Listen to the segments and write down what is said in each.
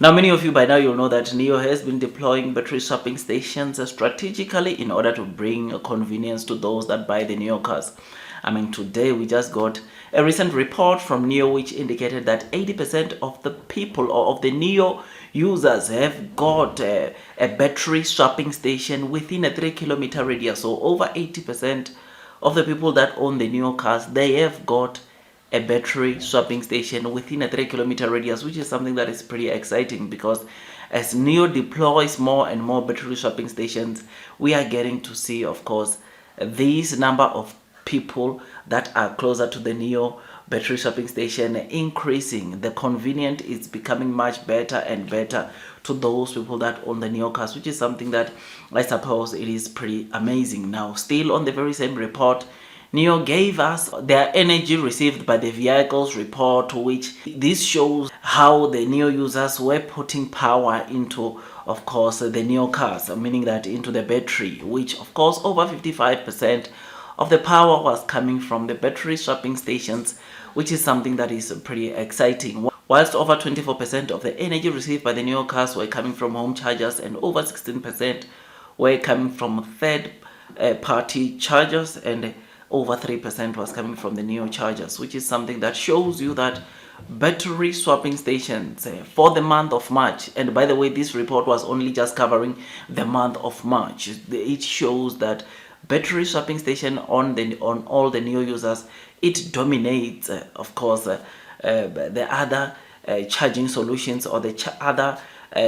Now, many of you by now you'll know that NIO has been deploying battery swapping stations strategically in order to bring convenience to those that buy the NIO cars. Today we just got a recent report from NIO which indicated that 80% of the people or of the NIO users have got a battery swapping station within a 3-kilometer radius. So over 80% of the people that own the NIO cars, they have got a battery swapping station within a 3-kilometer radius, which is something that is pretty exciting, because as NIO deploys more and more battery swapping stations, we are getting to see, of course, this number of people that are closer to the NIO battery swapping station increasing. The convenience is becoming much better and better to those people that own the NIO cars, which is something that I suppose it is pretty amazing. Now, still on the very same report, NIO gave us their energy received by the vehicles report, which this shows how the NIO users were putting power into, of course, the NIO cars, meaning that into the battery, which of course over 55% of the power was coming from the battery swapping stations, which is something that is pretty exciting. Whilst over 24% of the energy received by the NIO cars were coming from home chargers, and over 16% were coming from third-party chargers, and over 3% was coming from the NIO chargers, which is something that shows you that battery swapping stations for the month of March, and by the way, this report was only just covering the month of March, it shows that battery swapping station on all the NIO users, it dominates, of course, the other charging solutions or the other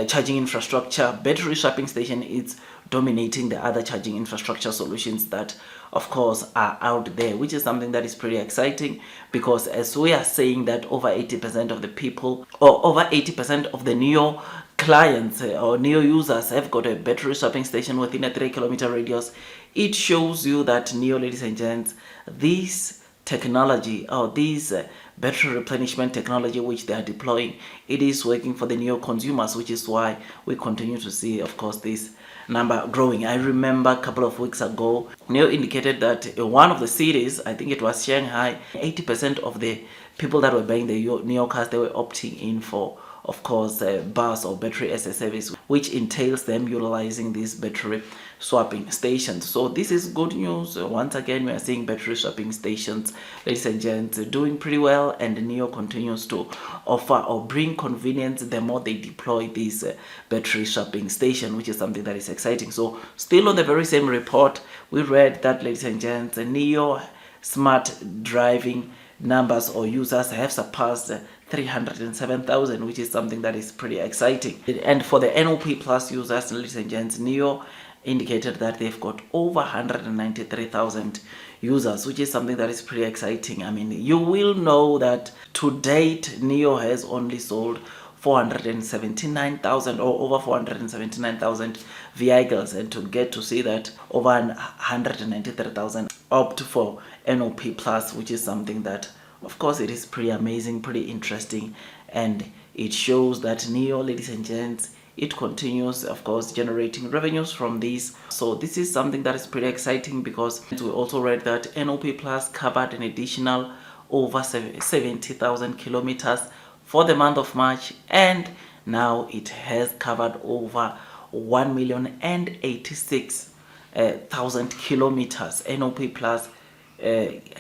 charging infrastructure. Battery swapping station is dominating the other charging infrastructure solutions that, of course, are out there, which is something that is pretty exciting, because as we are saying that over 80% of the people, or over 80% of the NIO clients or NIO users have got a battery swapping station within a 3-kilometer radius, it shows you that NIO, ladies and gents, this technology or this battery replenishment technology which they are deploying, it is working for the NIO consumers, which is why we continue to see, of course, this number growing. I remember a couple of weeks ago, NIO indicated that in one of the cities, I think it was Shanghai, 80% of the people that were buying the NIO cars, they were opting in for, of course, bus or battery as a service, which entails them utilizing these battery swapping stations. So this is good news. Once again, we are seeing battery swapping stations, ladies and gents, doing pretty well, and NIO continues to offer or bring convenience the more they deploy this battery swapping station, which is something that is exciting. So still on the very same report, we read that, ladies and gents, NIO smart driving numbers or users have surpassed 307,000, which is something that is pretty exciting. And for the NOP Plus users, ladies and gents, NIO indicated that they've got over 193,000 users, which is something that is pretty exciting. You will know that to date, NIO has only sold 479,000 or over 479,000 vehicles, and to get to see that over 193,000 opt for NOP Plus, which is something that, of course, it is pretty amazing, pretty interesting, and it shows that NIO, ladies and gents, it continues, of course, generating revenues from these. So this is something that is pretty exciting, because we also read that NOP Plus covered an additional over 70,000 kilometers for the month of March, and now it has covered over 1,086,000 kilometers. NOP Plus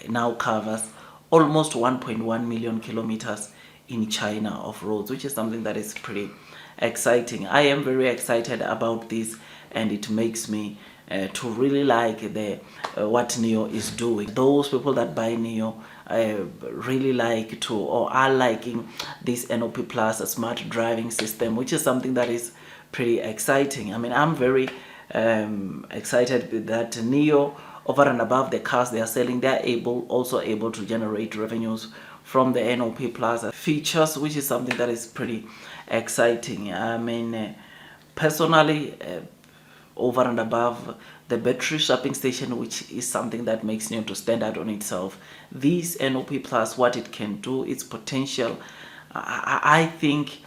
now covers almost 1.1 million kilometers in China of roads, which is something that is pretty exciting. I am very excited about this, and it makes me to really like what NIO is doing. Those people that buy NIO really like to, or are liking this NOP Plus smart driving system, which is something that is pretty exciting. I'm very excited that NIO, over and above the cars they are selling, they are also able to generate revenues from the NOP Plus features, which is something that is pretty exciting. Personally, over and above the battery swapping station, which is something that makes NIO to stand out on itself, this NOP Plus, what it can do, its potential, I think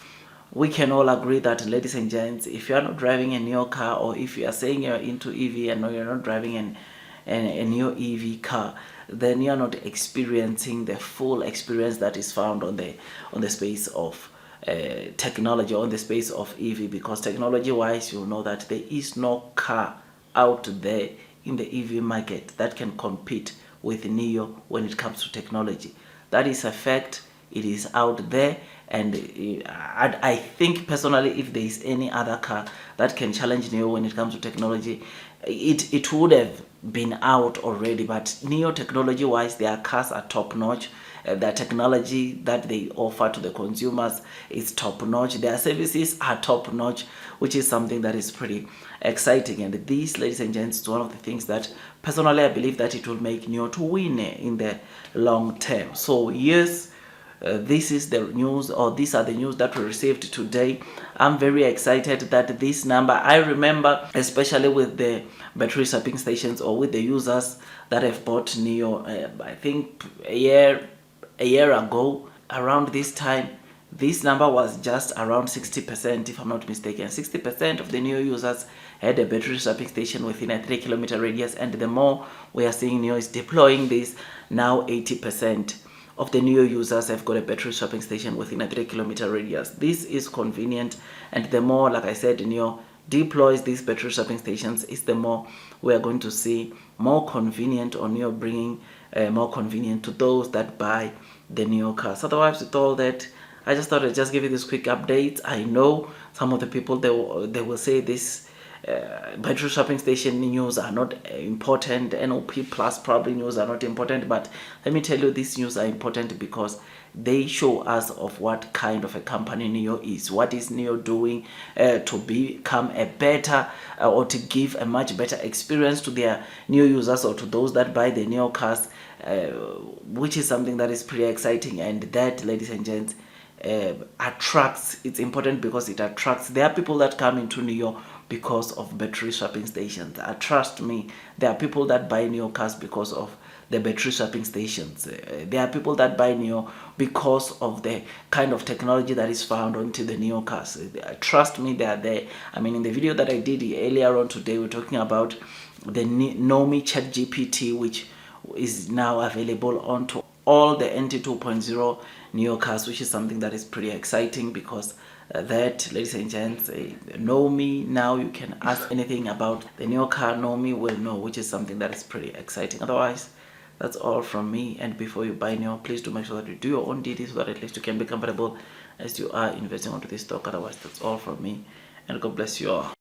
we can all agree that, ladies and gents, if you are not driving a NIO car, or if you are saying you're into EV and you're not driving a NIO EV car, then you're not experiencing the full experience that is found on the space of technology on the space of EV, because technology wise you'll know that there is no car out there in the EV market that can compete with NIO when it comes to technology. That is a fact. It is out there, and I think personally, if there is any other car that can challenge NIO when it comes to technology, it would have been out already. But NIO technology wise, their cars are top notch. The technology that they offer to the consumers is top notch. Their services are top notch, which is something that is pretty exciting. And this, ladies and gents, is one of the things that personally I believe that it will make NIO to win in the long term. So yes, this is the news, or these are the news that we received today. I'm very excited that this number, I remember especially with the battery swapping stations, or with the users that have bought NIO, I think a year ago around this time, this number was just around 60%, if I'm not mistaken. 60% of the NIO users had a battery swapping station within a 3-kilometer radius, and the more we are seeing NIO is deploying this, now 80% of the NIO users have got a battery swapping station within a 3-kilometer radius. This is convenient, and the more, like I said, NIO deploys these battery swapping stations, is the more we are going to see more convenient, or NIO bringing more convenient to those that buy the NIO cars. Otherwise, with all that, I just thought I'd just give you this quick update. I know some of the people, they will say this battery swapping station news are not important, NOP plus probably news are not important, but let me tell you, these news are important because they show us of what kind of a company NIO is. What is NIO doing to become a better or to give a much better experience to their NIO users, or to those that buy the NIO cars, which is something that is pretty exciting. And that, ladies and gents, attracts, it's important because it attracts. There are people that come into NIO because of battery swapping stations. Trust me, there are people that buy NIO cars because of the battery swapping stations. There are people that buy NIO because of the kind of technology that is found onto the NIO cars. Trust me, they are there. I mean, in the video that I did earlier on today, we're talking about the Nomi ChatGPT, which is now available onto all the NT 2.0 NIO cars, which is something that is pretty exciting, because that, ladies and gents, know me now. You can ask anything about the NIO car, know me will know, which is something that is pretty exciting. Otherwise, that's all from me. And before you buy NIO, please do make sure that you do your own DD, so that at least you can be comfortable as you are investing onto this stock. Otherwise, that's all from me, and God bless you all.